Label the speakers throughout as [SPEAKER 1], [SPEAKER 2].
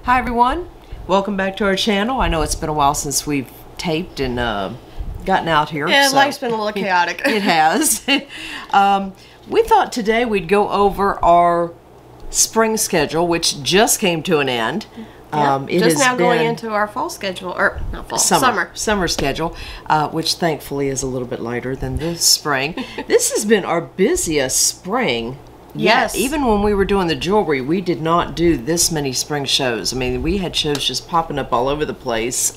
[SPEAKER 1] Hi everyone, welcome back to our channel. I know it's been a while since we've taped and gotten out here.
[SPEAKER 2] Yeah, life's been a little chaotic.
[SPEAKER 1] It has. We thought today we'd go over our spring schedule, which just came to an end.
[SPEAKER 2] It just now going into our fall schedule, or not fall,
[SPEAKER 1] summer schedule, which thankfully is a little bit lighter than the spring. This has been our busiest spring.
[SPEAKER 2] Yes.
[SPEAKER 1] Yeah, even when we were doing the jewelry, we did not do this many spring shows. I mean, we had shows just popping up all over the place.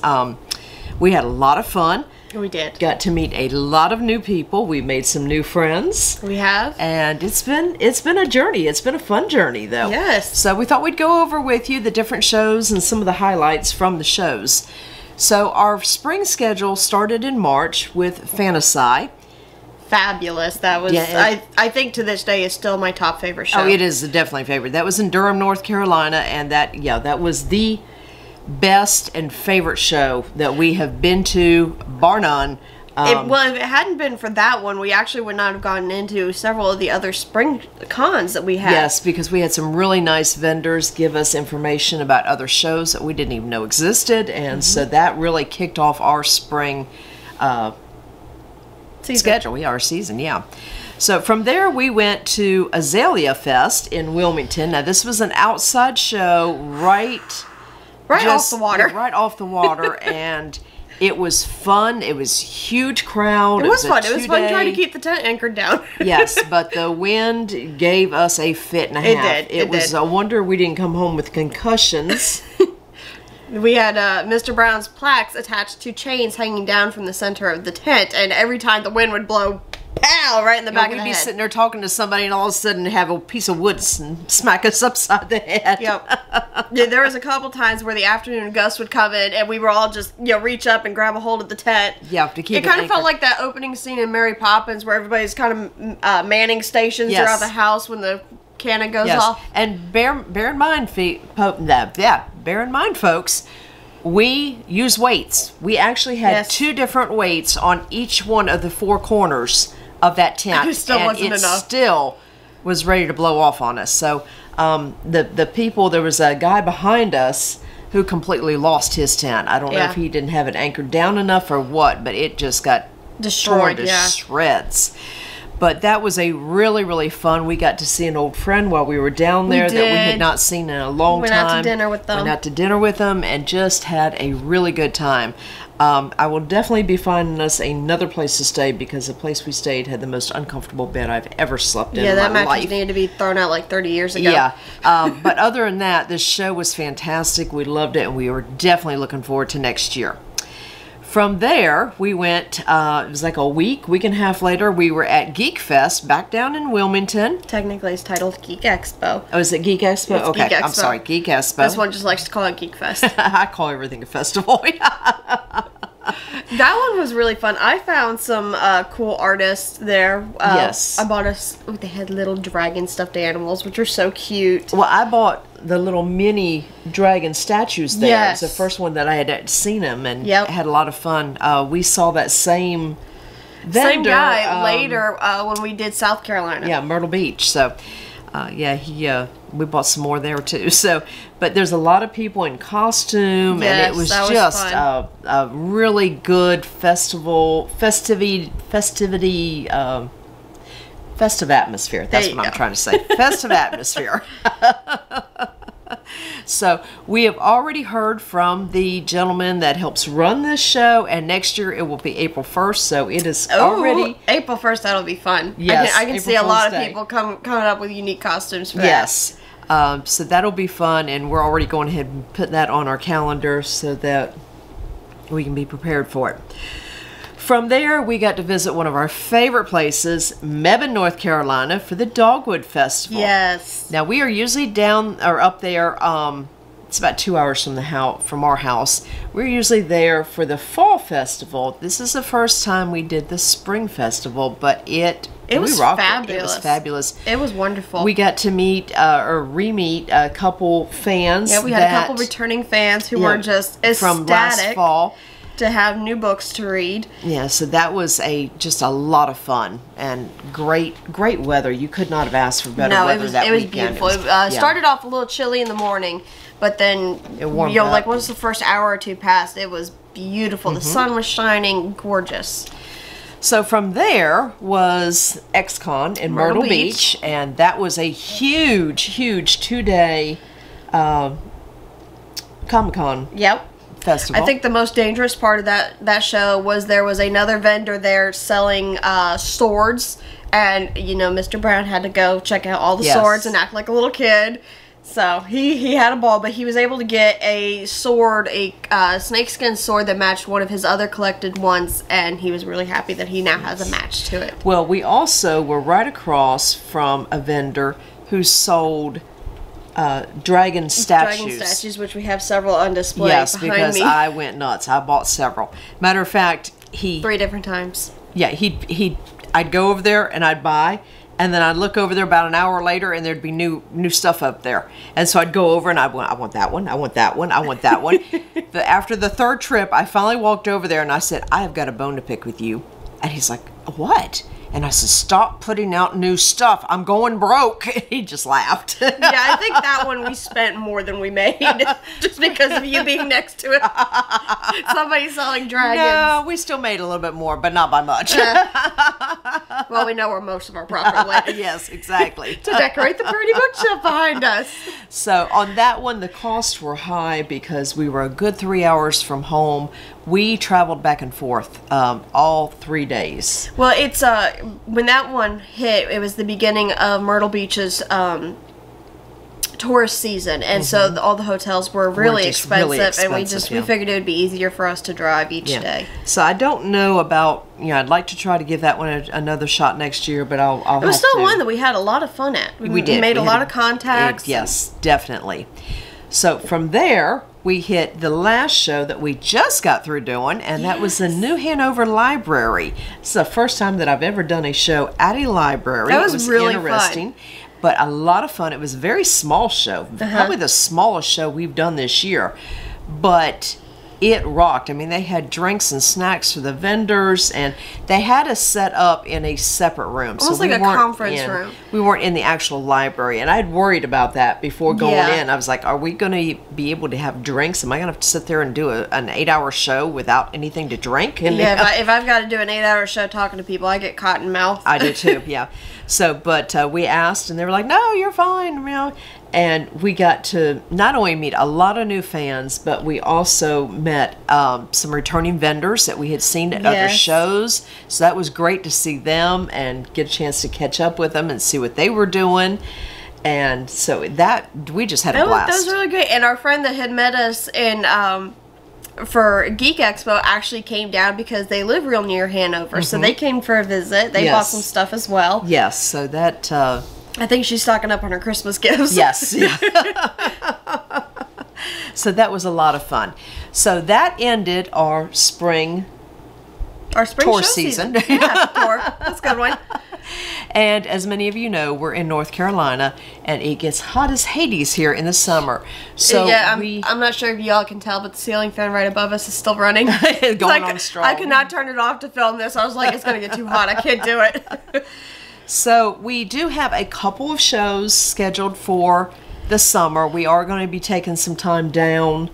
[SPEAKER 1] We had a lot of fun.
[SPEAKER 2] We did.
[SPEAKER 1] Got to meet a lot of new people. We made some new friends.
[SPEAKER 2] We have.
[SPEAKER 1] And it's been a journey. It's been a fun journey, though.
[SPEAKER 2] Yes.
[SPEAKER 1] So we thought we'd go over with you the different shows and some of the highlights from the shows. So our spring schedule started in March with Fantasy.
[SPEAKER 2] Fabulous. That was,
[SPEAKER 1] yeah,
[SPEAKER 2] I think to this day is still my top favorite show.
[SPEAKER 1] Oh, it is definitely favorite. That was in Durham, North Carolina, and that was the best and favorite show that we have been to, bar none.
[SPEAKER 2] Well, if it hadn't been for that one, we actually would not have gotten into several of the other spring cons that we had.
[SPEAKER 1] Yes, because we had some really nice vendors give us information about other shows that we didn't even know existed, and so that really kicked off our spring schedule. Yeah, our season, yeah. So from there we went to Azalea Fest in Wilmington. Now this was an outside show right
[SPEAKER 2] off the water.
[SPEAKER 1] Yeah, right off the water, and it was fun. It was huge crowd.
[SPEAKER 2] It was fun. It was fun trying to keep the tent anchored down.
[SPEAKER 1] Yes, but the wind gave us a fit and a half.
[SPEAKER 2] It did.
[SPEAKER 1] It was a wonder we didn't come home with concussions.
[SPEAKER 2] We had Mr. Brown's plaques attached to chains hanging down from the center of the tent, and every time the wind would blow, pow, right in the back of the head.
[SPEAKER 1] We'd be sitting there talking to somebody, and all of a sudden have a piece of wood smack us upside the head.
[SPEAKER 2] Yep. Yeah, there was a couple times where the afternoon gust would come in, and we were all just, reach up and grab a hold of the tent.
[SPEAKER 1] Yeah, to keep it
[SPEAKER 2] kind of felt like that opening scene in Mary Poppins, where everybody's kind of manning stations throughout the house when the cannon goes off.
[SPEAKER 1] And bear in mind, folks, we use weights. We actually had 2 different weights on each one of the 4 corners of that tent.
[SPEAKER 2] It still wasn't enough.
[SPEAKER 1] It still was ready to blow off on us. So the people, there was a guy behind us who completely lost his tent. I don't know if he didn't have it anchored down enough or what, but it just got torn to shreds. But that was a really, really fun. We got to see an old friend while we were down there that we had not seen in a long time.
[SPEAKER 2] Went out to dinner with them.
[SPEAKER 1] Went out to dinner with them and just had a really good time. I will definitely be finding us another place to stay because the place we stayed had the most uncomfortable bed I've ever slept in my life.
[SPEAKER 2] Yeah, that mattress needed to be thrown out like 30 years ago.
[SPEAKER 1] Yeah. But other than that, this show was fantastic. We loved it, and we were definitely looking forward to next year. From there, we went, it was like a week and a half later, we were at Geek Fest back down in Wilmington.
[SPEAKER 2] Technically, it's titled Geek Expo.
[SPEAKER 1] Oh, is it Geek Expo?
[SPEAKER 2] It's
[SPEAKER 1] okay,
[SPEAKER 2] Geek Expo.
[SPEAKER 1] I'm sorry, Geek Expo.
[SPEAKER 2] This one just likes to call it Geek Fest.
[SPEAKER 1] I call everything a festival.
[SPEAKER 2] That one was really fun. I found some cool artists there.
[SPEAKER 1] Yes.
[SPEAKER 2] I bought they had little dragon stuffed animals, which are so cute.
[SPEAKER 1] Well, I bought the little mini dragon statues there.
[SPEAKER 2] Yes.
[SPEAKER 1] It was the first one that I had seen them and had a lot of fun. We saw that same vendor.
[SPEAKER 2] Same guy later when we did South Carolina.
[SPEAKER 1] Yeah, Myrtle Beach. So, we bought some more there too. So, but there's a lot of people in costume, and it was just a really good festive atmosphere. That's what I'm trying to say. Festive atmosphere. So we have already heard from the gentleman that helps run this show, and next year it will be April 1st. So it is already
[SPEAKER 2] April 1st. That'll be fun.
[SPEAKER 1] Yes,
[SPEAKER 2] I can
[SPEAKER 1] April
[SPEAKER 2] see a lot of
[SPEAKER 1] Day.
[SPEAKER 2] people coming up with unique costumes for that.
[SPEAKER 1] Yes. So that'll be fun, and we're already going ahead and put that on our calendar so that we can be prepared for it. From there, we got to visit one of our favorite places, Mebane, North Carolina, for the Dogwood Festival.
[SPEAKER 2] Yes.
[SPEAKER 1] Now, we are usually down or up there. It's about 2 hours from our house. We're usually there for the fall festival. This is the first time we did the spring festival, but it was fabulous. It was fabulous.
[SPEAKER 2] It was wonderful.
[SPEAKER 1] We got to meet or re-meet a couple fans.
[SPEAKER 2] Yeah, we had a couple returning fans who were just ecstatic
[SPEAKER 1] from last fall
[SPEAKER 2] to have new books to read.
[SPEAKER 1] Yeah, so that was just a lot of fun and great weather. You could not have asked for better weather that weekend.
[SPEAKER 2] It was beautiful. It started off a little chilly in the morning, but then
[SPEAKER 1] it warmed
[SPEAKER 2] you know,
[SPEAKER 1] up.
[SPEAKER 2] like once the first hour or two passed, it was beautiful. The sun was shining, gorgeous.
[SPEAKER 1] So from there was XCon in Myrtle Beach, and that was a huge 2-day Comic-Con.
[SPEAKER 2] Yep.
[SPEAKER 1] Festival.
[SPEAKER 2] I think the most dangerous part of that show was there was another vendor there selling swords, and you know Mr. Brown had to go check out all the swords and act like a little kid. So he had a ball, but he was able to get a sword, a snakeskin sword that matched one of his other collected ones, and he was really happy that he now has a match to it.
[SPEAKER 1] Well, we also were right across from a vendor who sold dragon statues.
[SPEAKER 2] Dragon statues, which we have several on display behind me.
[SPEAKER 1] Yes, because I went nuts. I bought several. Matter of fact,
[SPEAKER 2] 3 different times.
[SPEAKER 1] Yeah, I'd go over there and I'd buy, and then I'd look over there about an hour later, and there'd be new stuff up there. And so I'd go over and I want that one, I want that one, I want that one. After the third trip, I finally walked over there and I said, I have got a bone to pick with you. And he's like, what? And I said, stop putting out new stuff. I'm going broke. He just laughed.
[SPEAKER 2] Yeah, I think that one we spent more than we made. Just because of you being next to it. Somebody selling dragons.
[SPEAKER 1] No, we still made a little bit more, but not by much.
[SPEAKER 2] Well, we know where most of our profit went.
[SPEAKER 1] Yes, exactly.
[SPEAKER 2] To decorate the pretty bookshelf behind us.
[SPEAKER 1] So on that one, the costs were high because we were a good 3 hours from home. We traveled back and forth all 3 days.
[SPEAKER 2] Well, it's when that one hit, it was the beginning of Myrtle Beach's tourist season, and so all the hotels were really expensive, and we figured it would be easier for us to drive each day.
[SPEAKER 1] So I don't know about, I'd like to try to give that one another shot next year, but I'll
[SPEAKER 2] it was still one that we had a lot of fun at. We did. Made a lot of contacts.
[SPEAKER 1] Yes, definitely. So from there, we hit the last show that we just got through doing, and that was the New Hanover Library. It's the first time that I've ever done a show at a library.
[SPEAKER 2] That was really
[SPEAKER 1] interesting, but a lot of fun. It was a very small show, probably the smallest show we've done this year, but it rocked. I mean, they had drinks and snacks for the vendors, and they had us set up in a separate room.
[SPEAKER 2] Almost like a conference room.
[SPEAKER 1] We weren't in the actual library, and I'd worried about that before going in. I was like, are we going to be able to have drinks? Am I going to have to sit there and do an 8-hour show without anything to drink? And
[SPEAKER 2] yeah, if I've got to do an 8-hour show talking to people, I get cotton mouth.
[SPEAKER 1] I do too, yeah. So, but we asked, and they were like, no, you're fine, And we got to not only meet a lot of new fans, but we also met some returning vendors that we had seen at other shows. So that was great to see them and get a chance to catch up with them and see what they were doing. And so we just had a blast.
[SPEAKER 2] That was really great. And our friend that had met us in for Geek Expo actually came down because they live real near Hanover. So they came for a visit. They bought some stuff as well.
[SPEAKER 1] Yes, so that...
[SPEAKER 2] I think she's stocking up on her Christmas gifts.
[SPEAKER 1] Yes. Yeah. So that was a lot of fun. So that ended our spring tour season.
[SPEAKER 2] Yeah, tour. That's a good one.
[SPEAKER 1] And as many of you know, we're in North Carolina, and it gets hot as Hades here in the summer. So
[SPEAKER 2] yeah, I'm not sure if y'all can tell, but the ceiling fan right above us is still running.
[SPEAKER 1] Going on strong.
[SPEAKER 2] I could not turn it off to film this. I was like, it's going to get too hot. I can't do it.
[SPEAKER 1] So we do have a couple of shows scheduled for the summer. We are going to be taking some time down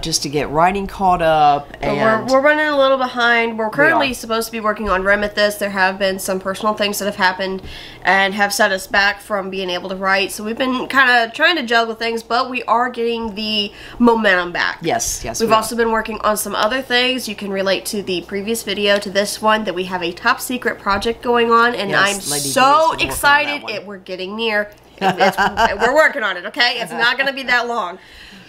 [SPEAKER 1] just to get writing caught up. And
[SPEAKER 2] we're running a little behind. We're currently supposed to be working on Remethus. There have been some personal things that have happened and have set us back from being able to write. So we've been kind of trying to juggle things, but we are getting the momentum back.
[SPEAKER 1] Yes.
[SPEAKER 2] We've also been working on some other things. You can relate to the previous video to this one that we have a top secret project going on, and I'm so excited. We're getting near. We're working on it, okay? It's not going to be that long.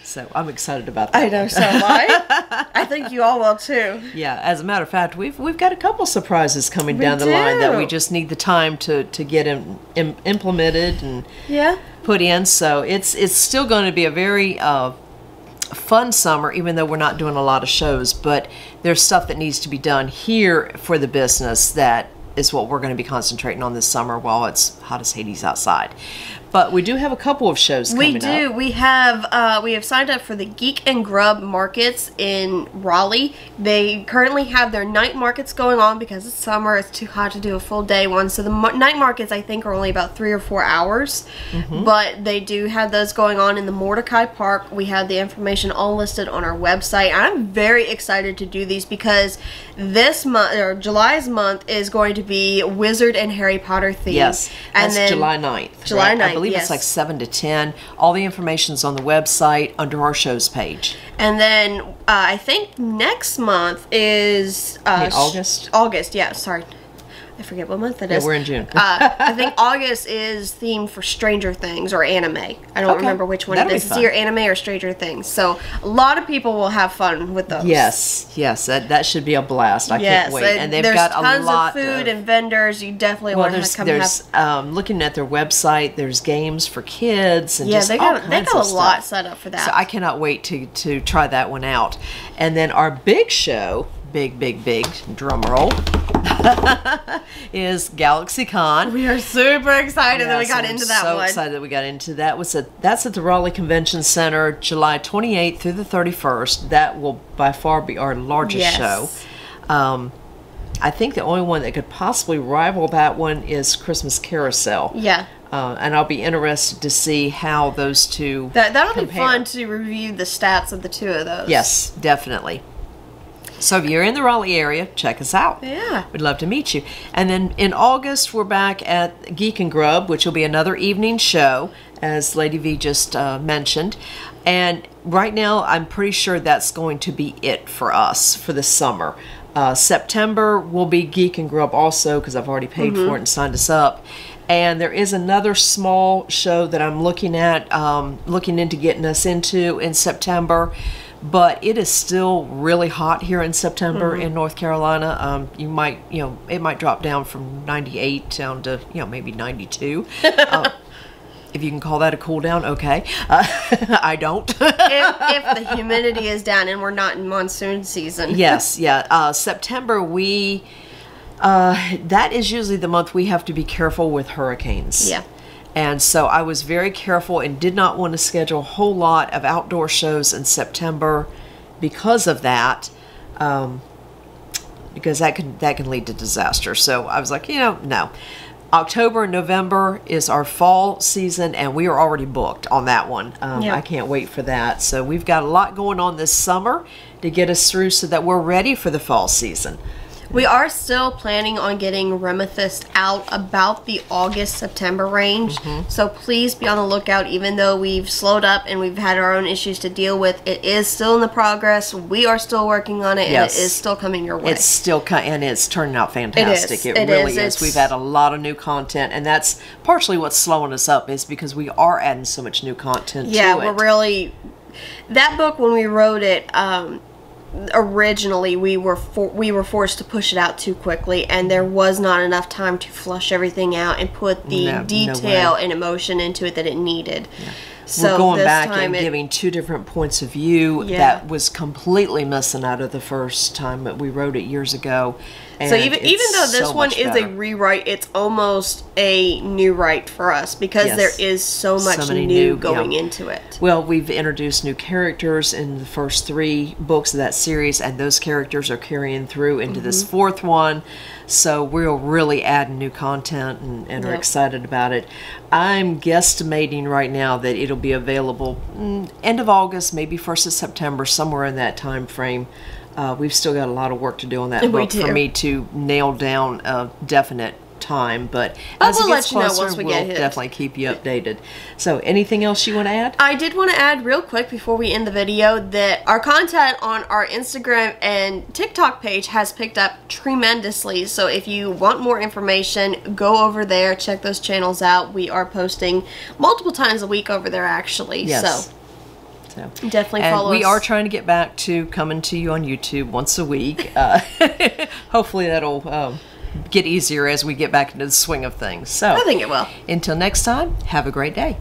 [SPEAKER 1] So I'm excited about that.
[SPEAKER 2] I know, so am I. I think you all will too.
[SPEAKER 1] Yeah, as a matter of fact, we've got a couple surprises coming down the line that we just need the time to get implemented and put in. So it's still going to be a very fun summer, even though we're not doing a lot of shows. But there's stuff that needs to be done here for the business that is what we're going to be concentrating on this summer while it's hot as Hades outside. But we do have a couple of shows coming up.
[SPEAKER 2] We do. We have signed up for the Geek and Grub markets in Raleigh. They currently have their night markets going on because it's summer. It's too hot to do a full day one. So the night markets, I think, are only about 3 or 4 hours. But they do have those going on in the Mordecai Park. We have the information all listed on our website. I'm very excited to do these because this month, or July's month, is going to be Wizard and Harry Potter themed.
[SPEAKER 1] Yes,
[SPEAKER 2] and
[SPEAKER 1] that's July 9th.
[SPEAKER 2] July 9th,
[SPEAKER 1] I believe it's like 7 to 10. All the information's on the website under our shows page.
[SPEAKER 2] And then I think next month is
[SPEAKER 1] August.
[SPEAKER 2] August, yeah. Sorry, I forget what month it is.
[SPEAKER 1] Yeah, we're in June.
[SPEAKER 2] I think August is themed for Stranger Things or anime. I don't remember which one it is. It's either anime or Stranger Things. So a lot of people will have fun with those.
[SPEAKER 1] Yes, that should be a blast. I can't wait. And they've got a lot
[SPEAKER 2] of food and vendors. You definitely want to come have.
[SPEAKER 1] Looking at their website, there's games for kids and
[SPEAKER 2] they got a lot set up for that.
[SPEAKER 1] So I cannot wait to try that one out. And then our big show, big drum roll, is GalaxyCon.
[SPEAKER 2] We are super excited that we got into that one.
[SPEAKER 1] So excited that we got into that. That's at the Raleigh Convention Center, July 28th through the 31st. That will by far be our largest show. I think the only one that could possibly rival that one is Christmas Carousel.
[SPEAKER 2] Yeah.
[SPEAKER 1] And I'll be interested to see how those two
[SPEAKER 2] That'll
[SPEAKER 1] compare.
[SPEAKER 2] be fun to review the stats of the two of those.
[SPEAKER 1] Yes, definitely. So if you're in the Raleigh area, check us out.
[SPEAKER 2] Yeah.
[SPEAKER 1] We'd love to meet you. And then in August, we're back at Geek and Grub, which will be another evening show, as Lady V just mentioned. And right now, I'm pretty sure that's going to be it for us for the summer. September will be Geek and Grub also, because I've already paid for it and signed us up. And there is another small show that I'm looking at, looking into getting us into in September. But it is still really hot here in September in North Carolina. It might drop down from 98 down to, maybe 92. If you can call that a cool down, okay. I don't.
[SPEAKER 2] if the humidity is down and we're not in monsoon season.
[SPEAKER 1] Yes, yeah. September, that is usually the month we have to be careful with hurricanes.
[SPEAKER 2] Yeah.
[SPEAKER 1] And so I was very careful and did not want to schedule a whole lot of outdoor shows in September because of that, because that can lead to disaster. So I was like, no. October and November is our fall season, and we are already booked on that one. I can't wait for that. So we've got a lot going on this summer to get us through so that we're ready for the fall season.
[SPEAKER 2] We are still planning on getting Remethist out about the August-September range, so please be on the lookout. Even though we've slowed up and we've had our own issues to deal with, it is still in the progress. We are still working on it, and it is still coming your way.
[SPEAKER 1] It's still and it's turning out fantastic. It really is. We've had a lot of new content, and that's partially what's slowing us up is because we are adding so much new content to it.
[SPEAKER 2] Yeah, we're really... That book, when we wrote it... originally we were forced to push it out too quickly, and there was not enough time to flush everything out and put the detail and emotion into it that it needed. So
[SPEAKER 1] we're going back and giving two different points of view that was completely missing out of the first time that we wrote it years ago. And
[SPEAKER 2] so even though this one is a rewrite, it's almost a new write for us because there is so much new going into it.
[SPEAKER 1] Well, we've introduced new characters in the first 3 books of that series, and those characters are carrying through into this 4th one. So we're really adding new content and are excited about it. I'm guesstimating right now that it'll be available end of August, maybe 1st of September, somewhere in that time frame. We've still got a lot of work to do on that book for me to nail down a definite time, but as it gets closer, we'll definitely keep you updated. So anything else you want to add?
[SPEAKER 2] I did want to add real quick before we end the video that our content on our Instagram and TikTok page has picked up tremendously. So if you want more information, go over there, check those channels out. We are posting multiple times a week over there actually.
[SPEAKER 1] Yes.
[SPEAKER 2] So definitely follow us.
[SPEAKER 1] We are trying to get back to coming to you on YouTube once a week. Hopefully that'll get easier as we get back into the swing of things. So
[SPEAKER 2] I think it will.
[SPEAKER 1] Until next time, have a great day.